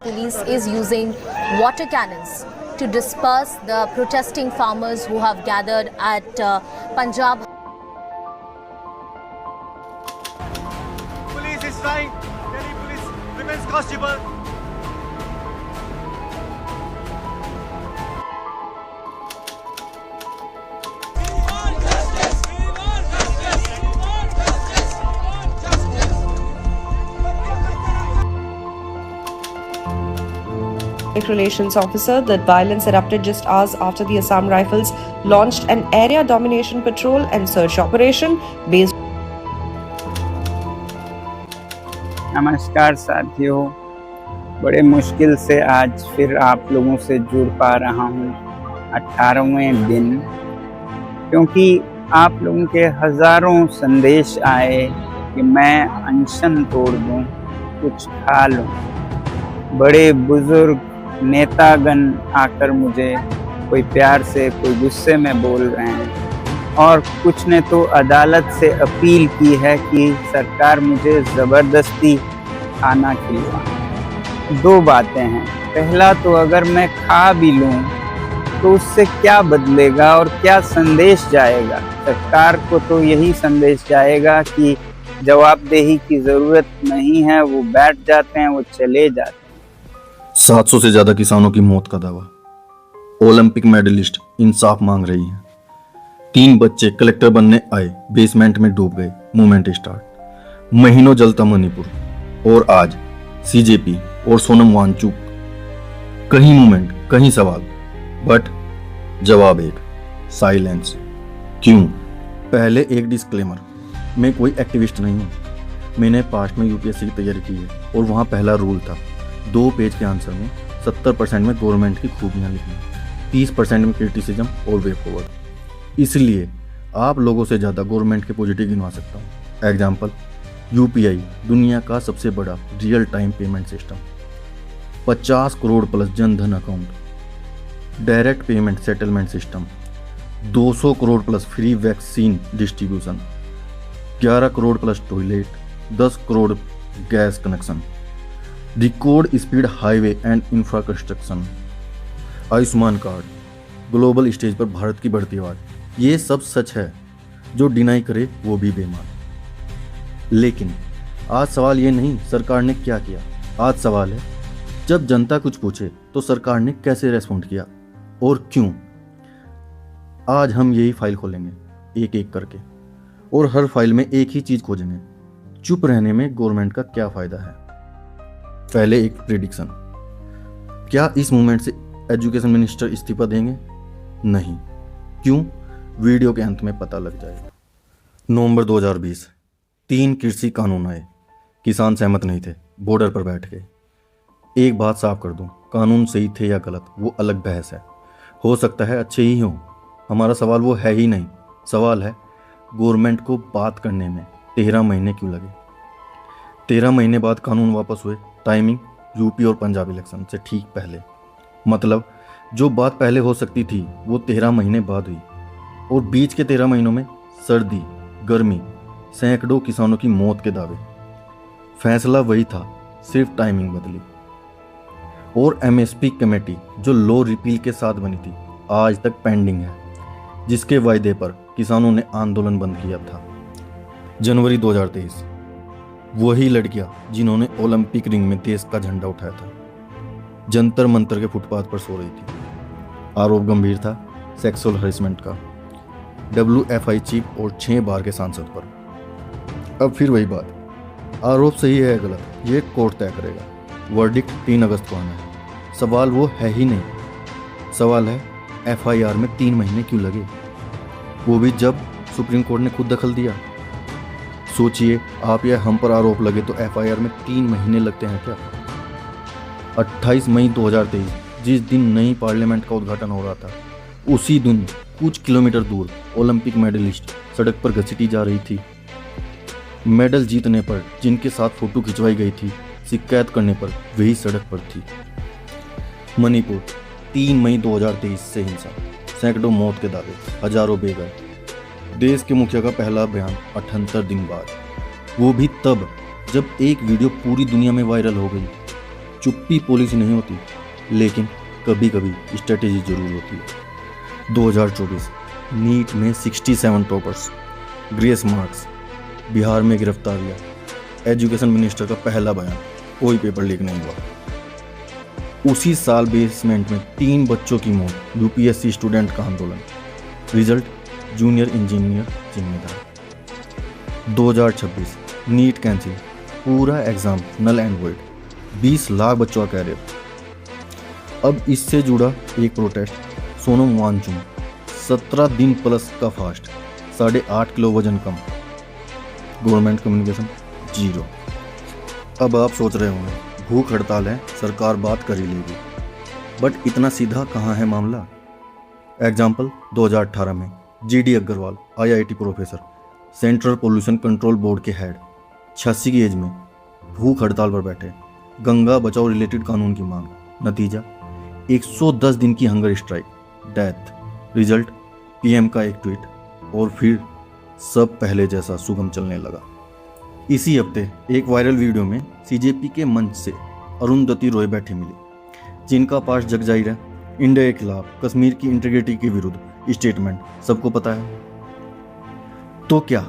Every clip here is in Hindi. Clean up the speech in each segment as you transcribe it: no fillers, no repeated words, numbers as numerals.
Police is using water cannons to disperse the protesting farmers who have gathered at Punjab. Police is trying. Delhi police remains constable. Relations officer that violence erupted just hours after the Assam Rifles launched an area domination patrol and search operation based. नमस्कार साथियों, बड़े मुश्किल से आज फिर आप लोगों से जुड़ पा रहा हूँ 18वें दिन, क्योंकि आप लोगों के हज़ारों संदेश आए कि मैं अनशन तोड़ दूँ, कुछ खा लूँ। बड़े बुजुर्ग नेतागण आकर मुझे कोई प्यार से कोई गुस्से में बोल रहे हैं, और कुछ ने तो अदालत से अपील की है कि सरकार मुझे ज़बरदस्ती खाना खिलवाए। दो बातें हैं, पहला तो अगर मैं खा भी लूँ तो उससे क्या बदलेगा और क्या संदेश जाएगा? सरकार को तो यही संदेश जाएगा कि जवाबदेही की ज़रूरत नहीं है, वो बैठ जाते हैं, वो चले जाते हैं। 700 से ज्यादा किसानों की मौत का दावा। ओलंपिक मेडलिस्ट इंसाफ मांग रही हैं। 3 बच्चे कलेक्टर बनने आए, बेसमेंट में डूब गए, मूवमेंट स्टार्ट। महीनों जलता मणिपुर, और आज सीजेपी और सोनम वांगचुक। कहीं मूवमेंट, कहीं सवाल, बट जवाब एक, साइलेंस। क्यों? पहले एक डिस्क्लेमर, मैं कोई एक्टिविस्ट नहीं हूं। मैंने पास्ट में यूपीएससी की तैयारी की है, और वहां पहला रूल था 2 पेज के आंसर में 70% में गवर्नमेंट की खूबियां लिखना, 30% में क्रिटिसिज्म और वे फॉरवर्ड। इसलिए आप लोगों से ज़्यादा गवर्नमेंट के पॉजिटिव गिनवा सकता हूँ। एग्जाम्पल, यूपीआई दुनिया का सबसे बड़ा real time payment system, 50 crore plus Jan Dhan account, direct payment settlement system, 200 crore plus free vaccine distribution, 11 crore plus toilet, 10 crore gas connection, record speed highway and infrastructure, Ayushman card, global stage पर भारत की बढ़ती आवाज। ये सब सच है, जो डिनाई करे वो भी बेईमान। लेकिन आज सवाल ये नहीं सरकार ने क्या किया, आज सवाल है जब जनता कुछ पूछे तो सरकार ने कैसे रेस्पॉन्ड किया और क्यों। आज हम यही फाइल खोलेंगे एक एक करके, और हर फाइल में एक ही चीज खोजेंगे, चुप रहने में गवर्नमेंट का क्या फायदा है। पहले एक प्रेडिक्शन, क्या इस मूवमेंट से एजुकेशन मिनिस्टर इस्तीफा देंगे? नहीं। क्यों? वीडियो के अंत में पता लग जाएगा। नवंबर 2020, 3 कृषि कानून आए, किसान सहमत नहीं थे, बॉर्डर पर बैठ गए। एक बात साफ कर दूं, कानून सही थे या गलत वो अलग बहस है, हो सकता है अच्छे ही हों। हमारा सवाल वो है ही नहीं। सवाल है गवर्नमेंट को बात करने में 13 महीने क्यों लगे। 13 महीने बाद कानून वापस हुए। टाइमिंग यूपी और पंजाब इलेक्शन से ठीक पहले, मतलब जो बात पहले हो सकती थी वो 13 महीने बाद हुई, और बीच के 13 महीनों में सर्दी, गर्मी, सैकड़ों किसानों की मौत के दावे। फैसला वही था, सिर्फ टाइमिंग बदली। और एमएसपी कमेटी जो लॉ रिपील के साथ बनी थी आज तक पेंडिंग है, जिसके वायदे पर किसानों ने आंदोलन बंद किया था। जनवरी 2023, वही लड़कियां जिन्होंने ओलंपिक रिंग में देश का झंडा उठाया था जंतर मंतर के फुटपाथ पर सो रही थी। आरोप गंभीर था, सेक्सुअल हरेसमेंट का, WFI चीफ और 6 बार के सांसद पर। अब फिर वही बात, आरोप सही है या गलत ये कोर्ट तय करेगा। वर्डिक्ट 3 अगस्त को आना है। सवाल वो है ही नहीं। सवाल है FIR में 3 महीने क्यों लगे, वो भी जब सुप्रीम कोर्ट ने खुद दखल दिया। सोचिए, आप या हम पर आरोप लगे तो FIR में 3 महीने लगते हैं क्या? 28 मई 2023, जिस दिन नई पार्लियामेंट का उद्घाटन हो रहा था, उसी दिन कुछ किलोमीटर दूर ओलंपिक मेडलिस्ट सड़क पर घसीटी जा रही थी। मेडल जीतने पर जिनके साथ फोटो खिंचवाई गई थी, शिकायत करने पर वही सड़क पर थी। मणिपुर, 3 मई 2023 से हिंसा, सैकड़ों मौत के दावे, हजारों बेघर। देश के मुखिया का पहला बयान 78 दिन बाद, वो भी तब जब एक वीडियो पूरी दुनिया में वायरल हो गई। चुप्पी पॉलिसी नहीं होती, लेकिन कभी कभी स्ट्रेटेजी जरूर होती है। 2024 नीट में 67 टॉपर्स, ग्रेस मार्क्स, बिहार में गिरफ्तारियां, एजुकेशन मिनिस्टर का पहला बयान, कोई पेपर लीक नहीं हुआ। उसी साल बेसमेंट में 3 बच्चों की मौत, यूपीएससी स्टूडेंट का आंदोलन, रिजल्ट जूनियर इंजीनियर जिम्मेदार। 2026 नीट कैंसिल, पूरा exam null and void, 20 lakh बच्चों का कैरियर। अब इससे जुड़ा एक प्रोटेस्ट, सोनम वांगचुक 17 दिन प्लस का फास्ट, 8.5 किलो वजन कम, गवर्नमेंट कम्युनिकेशन जीरो। अब आप सोच रहे होंगे भूख हड़ताल है, सरकार बात कर ही लेगी, बट इतना सीधा कहाँ है मामला। एग्जाम्पल 2018 में GD Agrawal IIT professor, central pollution control board के हेड, 86 की एज में भूख हड़ताल पर बैठे, गंगा बचाओ रिलेटेड कानून की मांग, नतीजा 110 दिन की hunger strike, death, result PM का एक ट्वीट और फिर सब पहले जैसा सुगम चलने लगा। इसी हफ्ते एक वायरल वीडियो में सीजेपी के मंच से अरुंधति रॉय बैठी मिली, जिनका पास जग जाहिर है, इंडिया के खिलाफ, कश्मीर की इंटीग्रिटी के विरुद्ध स्टेटमेंट सबको पता है। तो क्या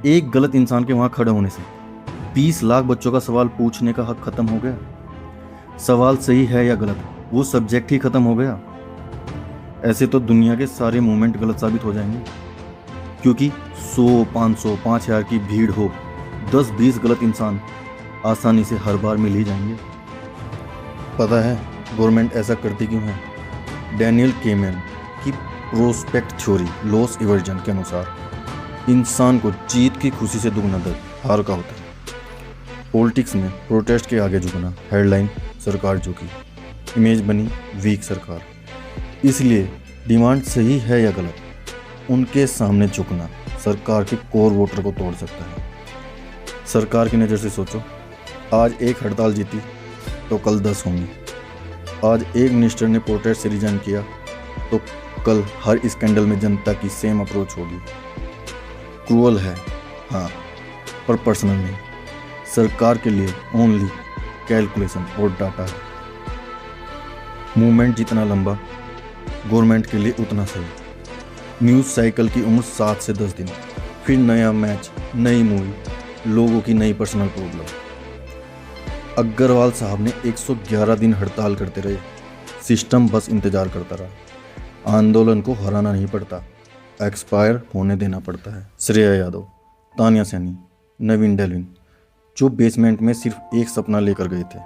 एक गलत इंसान के वहां खड़े होने से 20 लाख बच्चों का सवाल पूछने का हक खत्म हो गया? सवाल सही है या गलत, वो सब्जेक्ट ही खत्म हो गया। ऐसे तो दुनिया के सारे मूवमेंट गलत साबित हो जाएंगे, क्योंकि 100, 500, 5000 की भीड़ हो, 10-20 गलत इंसान आसानी से हर बार मिल ही जाएंगे। पता है गवर्नमेंट ऐसा करती क्यों है? डैनियल केमेन की प्रोस्पेक्ट थ्योरी लॉस इवर्जन के अनुसार इंसान को जीत की खुशी से दुगना दर्द हार का होता है। पॉलिटिक्स में प्रोटेस्ट के आगे झुकना, हेडलाइन सरकार झुकी, इमेज बनी वीक सरकार। इसलिए डिमांड सही है या गलत, उनके सामने झुकना सरकार के कोर वोटर को तोड़ सकता है। सरकार की नज़र से सोचो, आज एक हड़ताल जीती तो कल 10 होंगी। आज एक मिनिस्टर ने प्रोटेस्ट से रिजाइन किया तो कल हर स्कैंडल में जनता की सेम अप्रोच होगी। क्रूअल है हाँ, पर पर्सनल नहीं। सरकार के लिए ओनली कैलकुलेशन और डाटा है। मूवमेंट जितना लंबा, गवर्नमेंट के लिए उतना सही। न्यूज़ साइकिल की उम्र 7 से 10 दिन, फिर नया मैच, नई मूवी, लोगों की नई पर्सनल प्रॉब्लम। अग्रवाल साहब ने 111 दिन हड़ताल करते रहे, सिस्टम बस इंतजार करता रहा। आंदोलन को हराना नहीं पड़ता, एक्सपायर होने देना पड़ता है। श्रेया यादव, तानिया सैनी, नवीन डेलविन, जो बेसमेंट में सिर्फ एक सपना लेकर गए थे।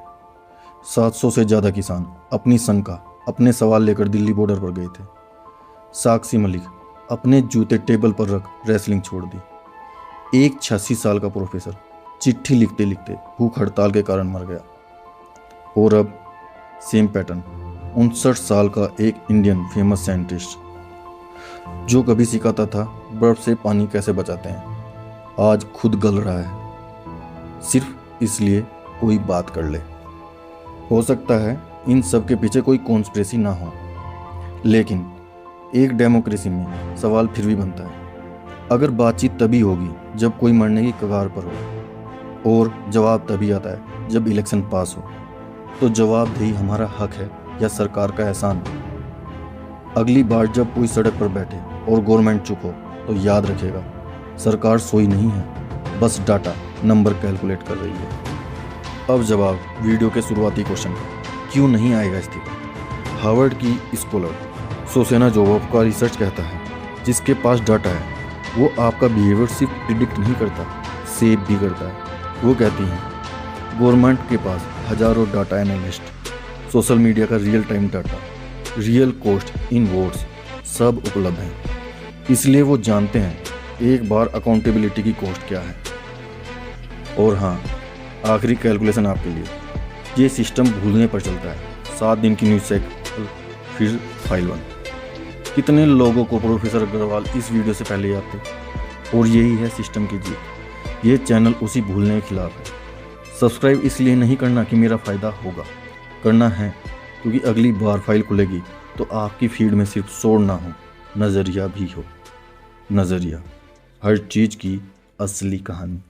700 से ज़्यादा किसान अपनी शंका, अपने सवाल लेकर दिल्ली बॉर्डर पर गए थे। साक्षी मलिक अपने जूते टेबल पर रख रेसलिंग छोड़ दी। एक 86 साल का प्रोफेसर चिट्ठी लिखते लिखते भूख हड़ताल के कारण मर गया। और अब सेम पैटर्न, 59 साल का एक इंडियन फेमस साइंटिस्ट जो कभी सिखाता था बर्फ से पानी कैसे बचाते हैं, आज खुद गल रहा है, सिर्फ इसलिए कोई बात कर ले। हो सकता है इन सब के पीछे कोई कॉन्स्पिरेसी ना हो, लेकिन एक डेमोक्रेसी में सवाल फिर भी बनता है। अगर बातचीत तभी होगी जब कोई मरने की कगार पर हो, और जवाब तभी आता है जब इलेक्शन पास हो। तो जवाबदेही हमारा हक है या सरकार का एहसान? अगली बार जब कोई सड़क पर बैठे और गवर्नमेंट चुप हो तो याद रखेगा, सरकार सोई नहीं है, बस डाटा नंबर कैलकुलेट कर रही है। अब जवाब वीडियो के शुरुआती क्वेश्चन का, क्यों नहीं आएगा इस्तीफा? हार्वर्ड की स्कॉलर सोसेना जोवोव का रिसर्च कहता है, जिसके पास डाटा है वो आपका बिहेवियर सिर्फ प्रिडिक्ट नहीं करता, सेव भी करता है। वो कहती हैं, गवर्नमेंट के पास हजारों डाटा एनालिस्ट, सोशल मीडिया का real time data, real cost in wards सब उपलब्ध हैं। इसलिए वो जानते हैं एक बार अकाउंटेबिलिटी की कॉस्ट क्या है। और हाँ, आखिरी कैलकुलेशन आपके लिए, ये सिस्टम भूलने पर चलता है। 7 दिन की न्यूज़ साइकिल, फिर फाइल 1। कितने लोगों को प्रोफेसर अग्रवाल इस वीडियो से पहले याद थे? और यही है सिस्टम की जीत। ये चैनल उसी भूलने के खिलाफ है। सब्सक्राइब इसलिए नहीं करना कि मेरा फ़ायदा होगा, करना है क्योंकि अगली बार फाइल खुलेगी तो आपकी फीड में सिर्फ शोर ना हो, नज़रिया भी हो। नज़रिया, हर चीज़ की असली कहानी।